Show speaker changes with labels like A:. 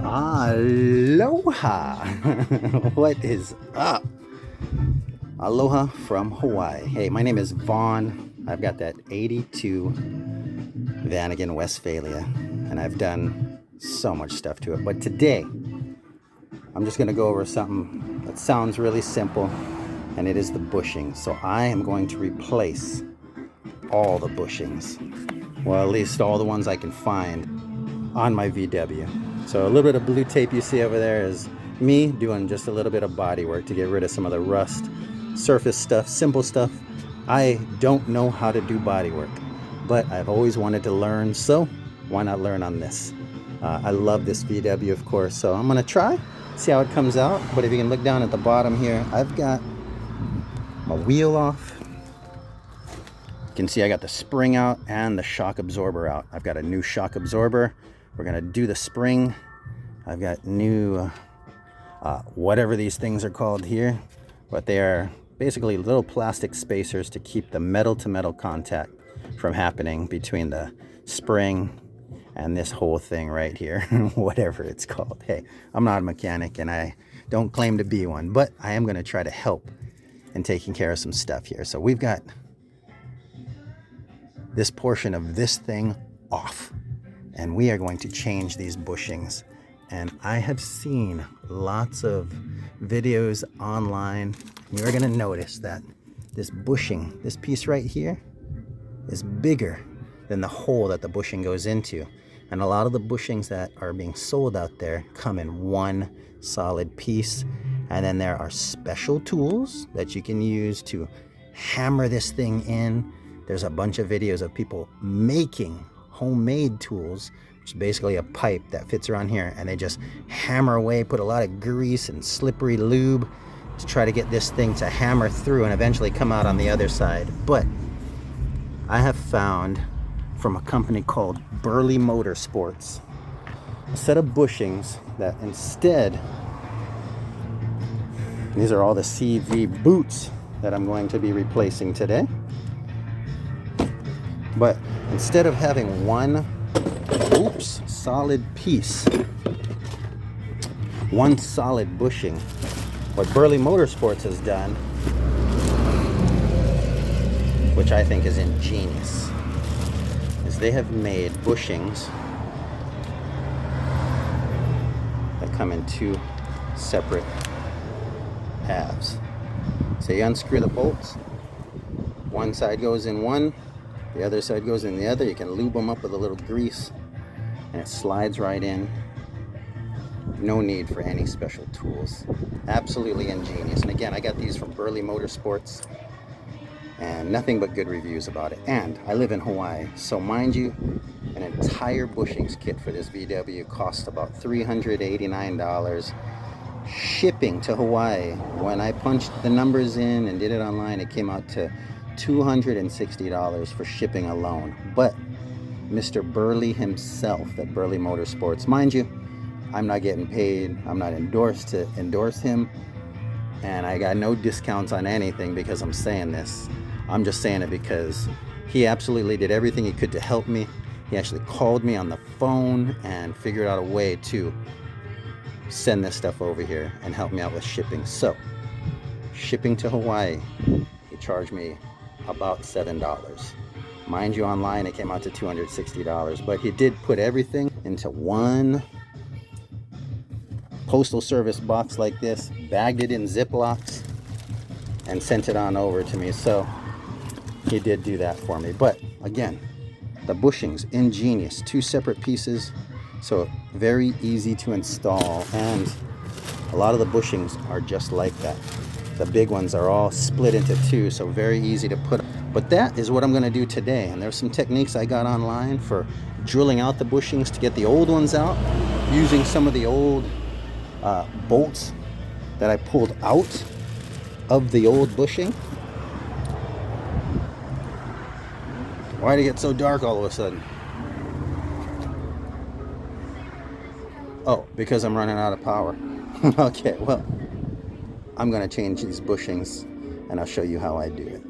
A: Aloha! What is up? Aloha from Hawaii. Hey, my name is Vaughn. I've got that 82 Vanagon Westphalia, and I've done so much stuff to it. But today, I'm just going to go over something that sounds really simple, and it is the bushing. So I am going to replace all the bushings. Well, at least all the ones I can find on my VW. So a little bit of blue tape you see over there is me doing just a little bit of body work to get rid of some of the rust, surface stuff, simple stuff. I don't know how to do body work, but I've always wanted to learn, so why not learn on this? I love this VW, of course, so I'm gonna try, see how it comes out. But if you can look down at the bottom here, I've got my wheel off. You can see I got the spring out and the shock absorber out. I've got a new shock absorber. We're gonna do the spring. I've got new, whatever these things are called here, but they are basically little plastic spacers to keep the metal to metal contact from happening between the spring and this whole thing right here, whatever it's called. Hey, I'm not a mechanic and I don't claim to be one, but I am gonna try to help in taking care of some stuff here. So we've got this portion of this thing off, and we are going to change these bushings. And I have seen lots of videos online. You're gonna notice that this bushing, this piece right here, is bigger than the hole that the bushing goes into. And a lot of the bushings that are being sold out there come in one solid piece. And then there are special tools that you can use to hammer this thing in. There's a bunch of videos of people making homemade tools, which is basically a pipe that fits around here, and they just hammer away, put a lot of grease and slippery lube to try to get this thing to hammer through and eventually come out on the other side. But I have found from a company called Burley Motorsports a set of bushings that instead, these are all the CV boots that I'm going to be replacing today. But instead of having one solid piece, one solid bushing, what Burley Motorsports has done, which I think is ingenious, is they have made bushings that come in two separate halves. So you unscrew the bolts, one side goes in one, the other side goes in the other. You can lube them up with a little grease and it slides right in. No need for any special tools. Absolutely ingenious. And again, I got these from Burley Motorsports and nothing but good reviews about it. And I live in Hawaii, so mind you, an entire bushings kit for this VW cost about $389. Shipping to Hawaii, when I punched the numbers in and did it online, it came out to $260 for shipping alone. But Mr. Burley himself at Burley Motorsports, mind you, I'm not getting paid, I'm not endorsed to endorse him, and I got no discounts on anything because I'm saying this. I'm just saying it because he absolutely did everything he could to help me. He actually called me on the phone and figured out a way to send this stuff over here and help me out with shipping. So shipping to Hawaii, he charged me about $7. Mind you, online it came out to $260, but he did put everything into one postal service box like this, bagged it in Ziplocs, and sent it on over to me. So he did do that for me. But again, the bushings, ingenious, two separate pieces, so very easy to install. And a lot of the bushings are just like that. The big ones are all split into two, so very easy to put. But that is what I'm gonna do today. And there's some techniques I got online for drilling out the bushings to get the old ones out, using some of the old bolts that I pulled out of the old bushing. Why did it get so dark all of a sudden? Oh, because I'm running out of power. Okay, well, I'm gonna change these bushings and I'll show you how I do it.